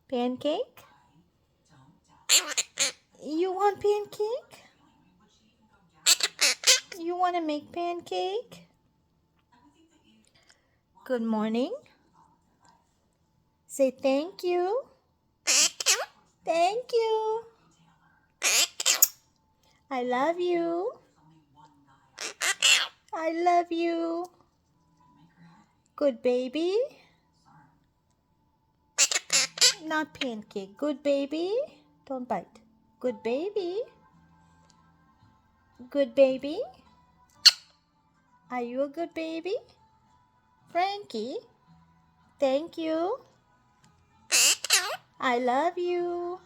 Pancake? You want pancake? You want to make pancake? Good morning. Say thank you. Thank you. I love you. I love you. Good baby. Not pancake. Good baby. Don't bite. Good baby. Good baby. Are you a good baby? Frankie, thank you. I love you.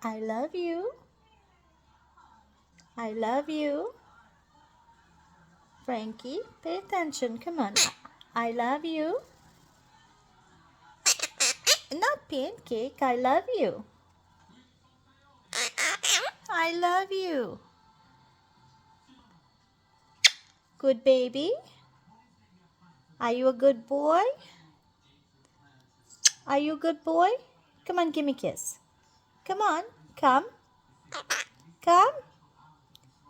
I love you. I love you. Frankie, pay attention. Come on. I love you. Not pancake. I love you. I love you. Good baby. Are you a good boy? Are you a good boy? Come on, give me a kiss. Come on. Come. Come.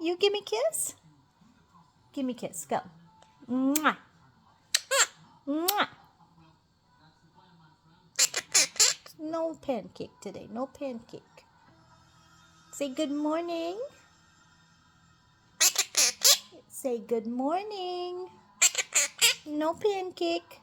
You give me a kiss. Give me a kiss. Go. Mwah. Mwah. No pancake today. No pancake. Say good morning. Say good morning. No pancake.